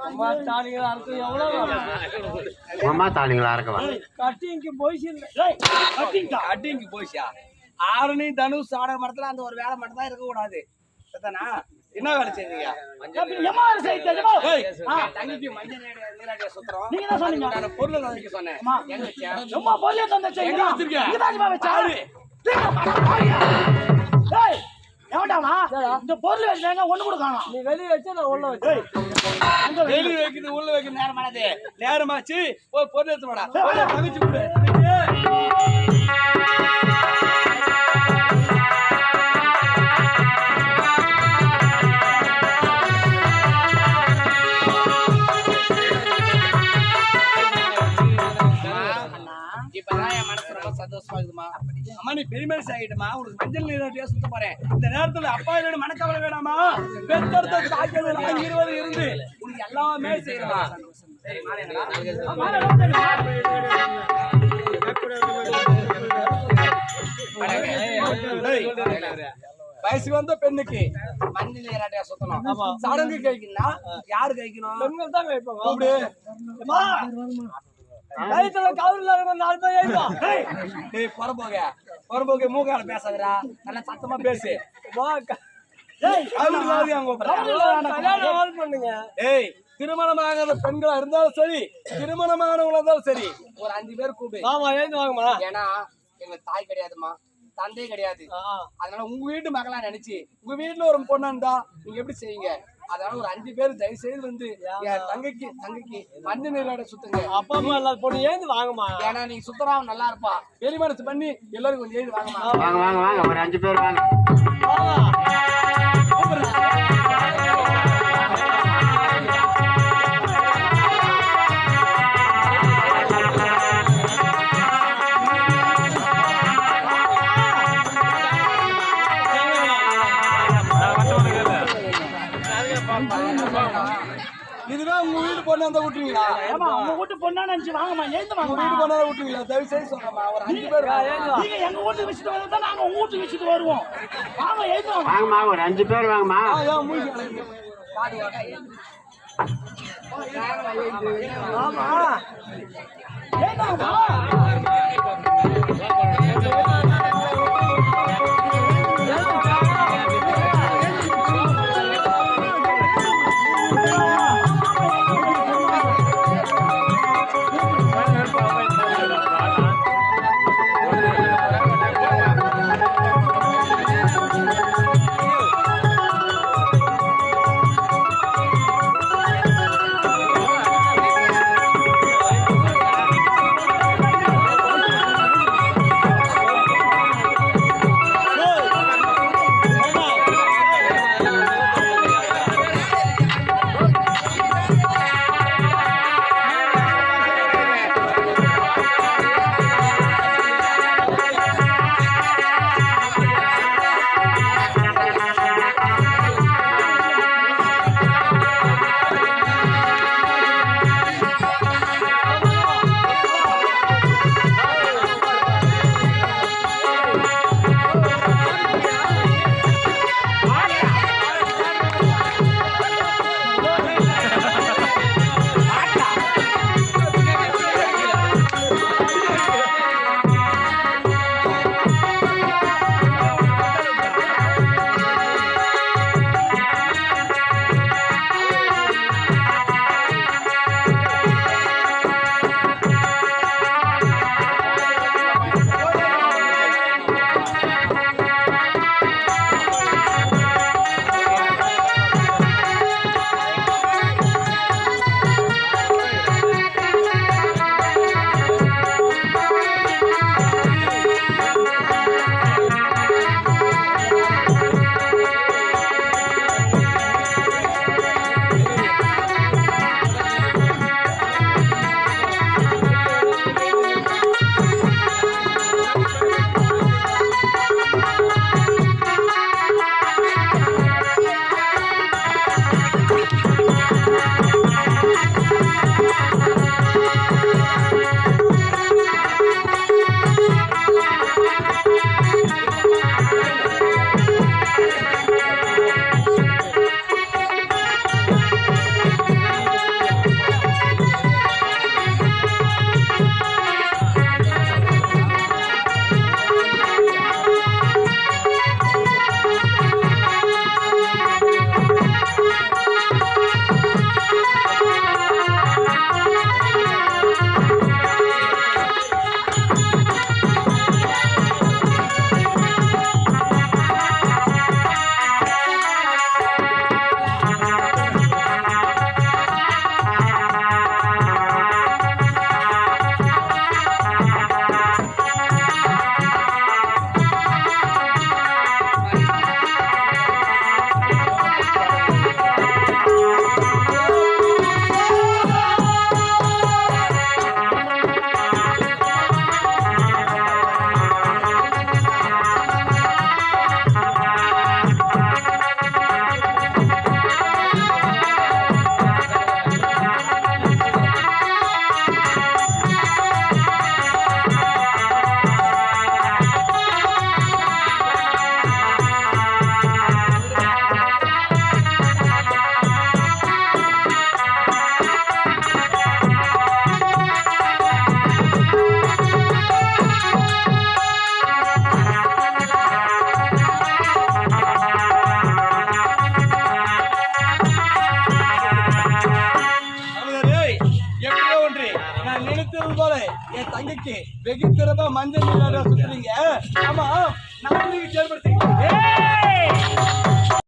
அம்மா தாலிங்களா அறுக்க எவ்வளவு அம்மா தாலிங்களா அறுக்கவா கட்டிங்க்கு போயிச்சு கட்டிங்க்கு போயிச்சா ஆரணி தனுஷ் ஆட மரத்துல அந்த ஒரு வேலை மட்டும் தான் இருக்க கூடாது சரிதானா என்ன வேலை செய்வீங்க தங்கிக்கு மஞ்சள் நீராடிய சுத்துறோம் நீங்க தான் சொன்னீங்க பொருள் தான் வைக்க சொன்னேன் எங்க பொருளை தந்துச்சு எங்க வச்சிருக்கீங்க எவன்டாமா இந்த பொருள் வச்சாங்க ஒண்ணு கூட காணோம் நீ வெளிய வச்சா நான் உள்ள வச்சேன் அங்க வெளிய வைக்குது உள்ள வைக்குது நேரமானது நேரமாச்சு போய் பொருள் எடுத்து வாடா தவிச்சு கொடு இப்பதான் என் மனசு ரொம்ப சந்தோஷமா இருக்குமா அம்மா நீ பெரிய மனுஷன் ஆகிட்டுமா உனக்கு மஞ்சள் நீராட்டியா சுத்த போறேன் இந்த நேரத்துல அப்பா வேணு மனக்கவலை வேணாமா பெத்தெடுத்த தாய்கள் 20 இருந்து உனக்கு எல்லாமே செய்யறா வயசுக்கு வந்த பெண்ணுக்கு மஞ்சள் நீராட்டியா சுத்தணும் சடங்கு கைக்குன்னா யாரு கைக்கணும் பெண்கள் தான் கைப்பாங்க அப்படி மூக்கால பேசாதடா நல்லா சத்தமா பேசு திருமணமாகாத பெண்களா இருந்தாலும் சரி திருமணமானவங்களா இருந்தாலும் சரி ஒரு 5 பேர் கூப்பிடு ஏன்னா எங்க தாய் கிடையாதுமா தந்தை கிடையாது அதனால உங்க வீட்டு மகளா நினைச்சு உங்க வீட்டுல ஒரு பொண்ணா இருந்தா நீங்க எப்படி செய்வீங்க அதனால ஒரு 5 பேர் தயவு செய்து வந்து என் தங்கைக்கு மஞ்சள் நீராட சுத்துங்க அப்பா அம்மா எல்லாரும் பொண்ணு ஏந்து வாங்கம்மா ஏன்னா நீங்க சுத்தராம நல்லா இருப்பா வெளி மனசு பண்ணி எல்லாரும் கொஞ்சம் ஏந்து வாங்கம்மா வாங்க ஒரு 5 பேர் வாங்க இதுதான் உங்க வீட்டு பொண்ணு அந்த விட்டுருவீங்களா உங்க வீட்டு பொண்ணா நினைச்சு வாங்கம்மா ஏந்து வாங்க வீட்டு பொண்ணா விட்டுருவீங்களா தயவு செய்து சொல்றேம்மா ஒரு 5 பேர் நீங்க எங்க வீட்டு விசிட்டு வந்தா நாங்க உங்க வீட்டு விசிட்டு வருவோம் வாங்க ஏந்து வாங்கம்மா ஒரு 5 பேர் வாங்கம்மா ஆமா வெகு சிறப்பா மஞ்சள் நீராட சுத்துறீங்க. ஆமா நாட்டுக்கு செயல்படுத்தி